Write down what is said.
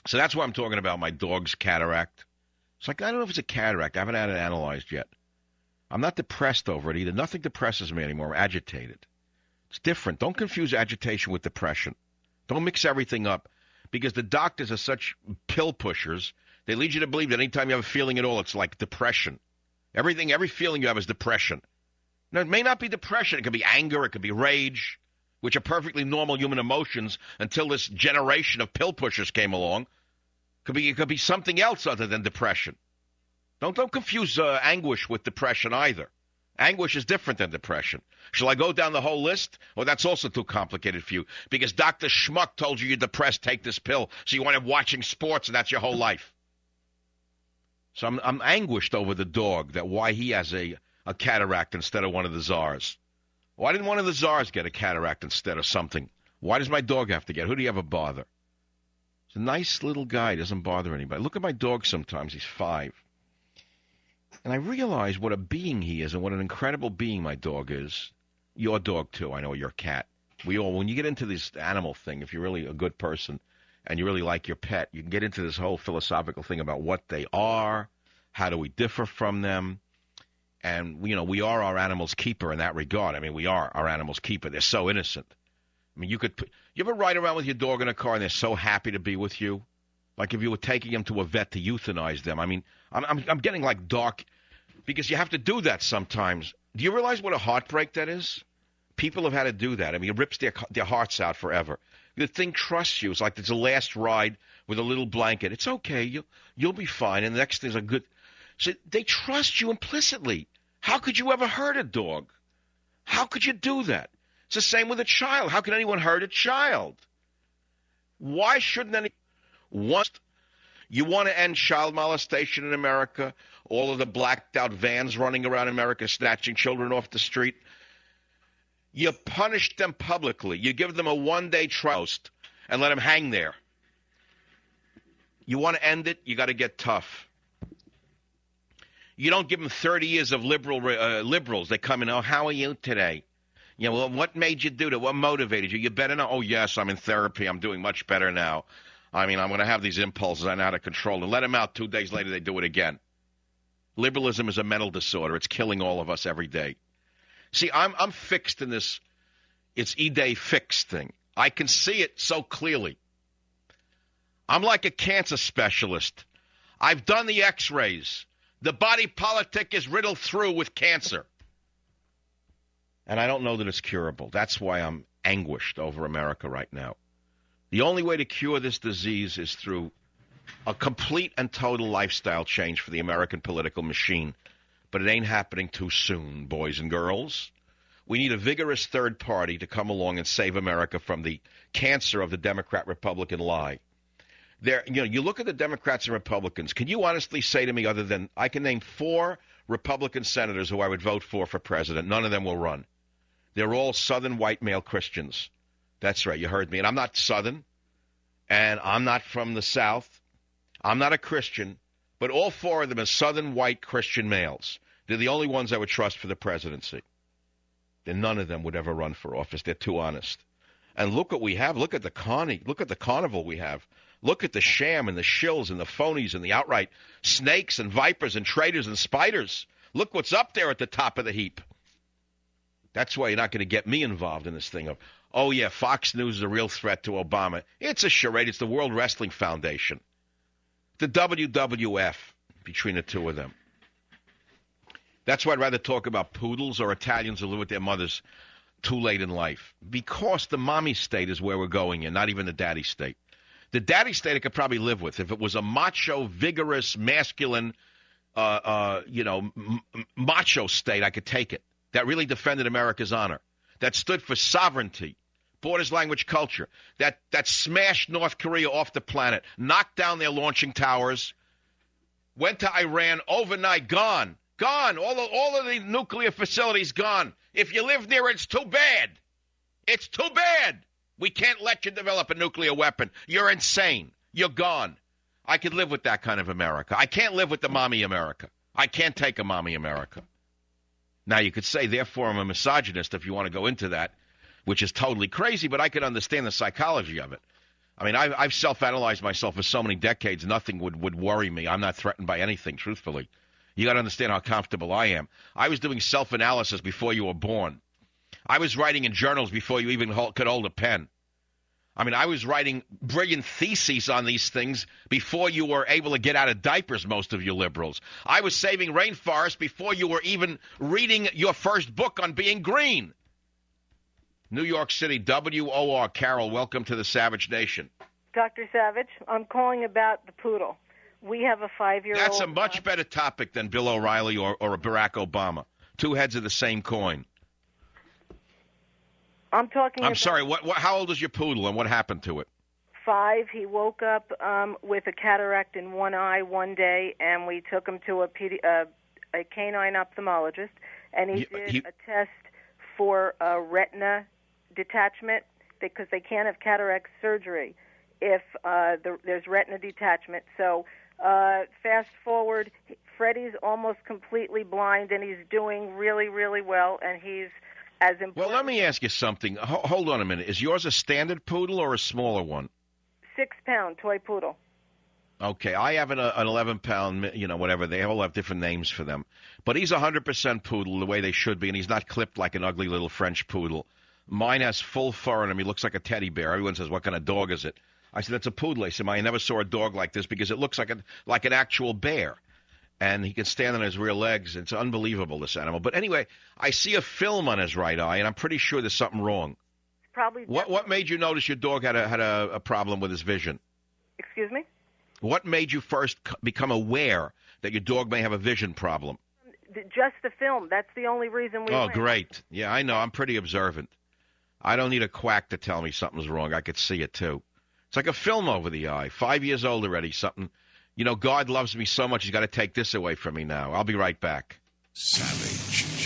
So that's why I'm talking about my dog's cataract. It's like, I don't know if it's a cataract. I haven't had it analyzed yet. I'm not depressed over it either. Nothing depresses me anymore. I'm agitated. It's different. Don't confuse agitation with depression. Don't mix everything up because the doctors are such pill pushers. They lead you to believe that anytime you have a feeling at all, it's like depression. Every feeling you have is depression. Now, it may not be depression. It could be anger. It could be rage, which are perfectly normal human emotions until this generation of pill pushers came along. It could be something else other than depression. Don't confuse anguish with depression either. Anguish is different than depression. Shall I go down the whole list? Well, that's also too complicated for you because Dr. Schmuck told you you're depressed, take this pill, so you wind up watching sports, and that's your whole life. So I'm anguished over the dog, that why he has a cataract instead of one of the czars. Why didn't one of the czars get a cataract instead of something? Why does my dog have to get? Who do you ever bother? He's a nice little guy. Doesn't bother anybody. Look at my dog sometimes. He's 5. And I realize what a being he is and what an incredible being my dog is. Your dog, too. I know your cat. We all, when you get into this animal thing, if you're really a good person and you really like your pet, you can get into this whole philosophical thing about what they are, how do we differ from them. And, you know, we are our animal's keeper in that regard. I mean, we are our animal's keeper. They're so innocent. I mean, you ever ride around with your dog in a car and they're so happy to be with you? Like if you were taking them to a vet to euthanize them. I mean, I'm getting like dark because you have to do that sometimes. Do you realize what a heartbreak that is? People have had to do that. I mean, it rips their hearts out forever. The thing trusts you. It's like it's a last ride with a little blanket. It's okay. You'll be fine. And the next thing's a good. So they trust you implicitly. How could you ever hurt a dog? How could you do that? It's the same with a child. How can anyone hurt a child? Why shouldn't any? You want to end child molestation in America? All of the blacked out vans running around America snatching children off the street? You punish them publicly. You give them a one-day trial and let them hang there. You want to end it? You got to get tough. You don't give them 30 years of liberals. They come in, oh, how are you today? You know, well, what made you do that? What motivated you? You better know. Oh, yes, I'm in therapy. I'm doing much better now. I mean, I'm going to have these impulses I know how to control. And let them out 2 days later, they do it again. Liberalism is a mental disorder. It's killing all of us every day. See, I'm fixed in this, it's E-Day fixed thing. I can see it so clearly. I'm like a cancer specialist. I've done the x-rays. The body politic is riddled through with cancer. And I don't know that it's curable. That's why I'm anguished over America right now. The only way to cure this disease is through a complete and total lifestyle change for the American political machine. But it ain't happening too soon, boys and girls. We need a vigorous third party to come along and save America from the cancer of the Democrat-Republican lie. You look at the Democrats and Republicans. Can you honestly say to me, other than I can name 4 Republican senators who I would vote for president, none of them will run. They're all Southern white male Christians. That's right, you heard me. And I'm not Southern, and I'm not from the South. I'm not a Christian, but all 4 of them are Southern white Christian males. They're the only ones I would trust for the presidency. Then none of them would ever run for office. They're too honest. And look what we have. Look at the carnival we have. Look at the sham and the shills and the phonies and the outright snakes and vipers and traitors and spiders. Look what's up there at the top of the heap. That's why you're not going to get me involved in this thing of, oh, yeah, Fox News is a real threat to Obama. It's a charade. It's the World Wrestling Foundation. The WWF between the two of them. That's why I'd rather talk about poodles or Italians who live with their mothers too late in life. Because the mommy state is where we're going in, not even the daddy state. The daddy state I could probably live with. If it was a macho, vigorous, masculine, macho state, I could take it. That really defended America's honor. That stood for sovereignty, borders, language, culture. That smashed North Korea off the planet, knocked down their launching towers, went to Iran overnight, gone. Gone. All of the nuclear facilities gone. If you live near it, it's too bad. It's too bad. We can't let you develop a nuclear weapon. You're insane. You're gone. I could live with that kind of America. I can't live with the mommy America. I can't take a mommy America. Now, you could say, therefore, I'm a misogynist if you want to go into that, which is totally crazy, but I could understand the psychology of it. I mean, I've self-analyzed myself for so many decades, nothing would worry me. I'm not threatened by anything, truthfully. You got to understand how comfortable I am. I was doing self-analysis before you were born. I was writing in journals before you even could hold a pen. I mean, I was writing brilliant theses on these things before you were able to get out of diapers, most of you liberals. I was saving rainforests before you were even reading your first book on being green. New York City, WOR. Carol, welcome to the Savage Nation. Dr. Savage, I'm calling about the poodle. We have a 5-year-old. That's a much better topic than Bill O'Reilly or a Barack Obama. Two heads of the same coin. I'm sorry, how old is your poodle and what happened to it? 5. He woke up with a cataract in one eye one day, and we took him to a canine ophthalmologist, and he did a test for retina detachment because they can't have cataract surgery if there's retina detachment. So fast forward, Freddie's almost completely blind, and he's doing really, really well, and he's as important. Well, let me ask you something. Hold on a minute. Is yours a standard poodle or a smaller one? 6-pound toy poodle. Okay, I have an 11-pound, whatever. They all have different names for them. But he's 100% poodle the way they should be, and he's not clipped like an ugly little French poodle. Mine has full fur on him. He looks like a teddy bear. Everyone says, what kind of dog is it? I said, that's a poodle. I said, I never saw a dog like this because it looks like an actual bear. And he can stand on his rear legs. It's unbelievable, this animal. But anyway, I see a film on his right eye, and I'm pretty sure there's something wrong. Probably. What made you notice your dog had a problem with his vision? Excuse me? What made you first become aware that your dog may have a vision problem? Just the film. That's the only reason we went. Oh, great. Yeah, I know. I'm pretty observant. I don't need a quack to tell me something's wrong. I could see it, too. It's like a film over the eye. 5 years old already, something. God loves me so much, he's got to take this away from me now. I'll be right back. Savage.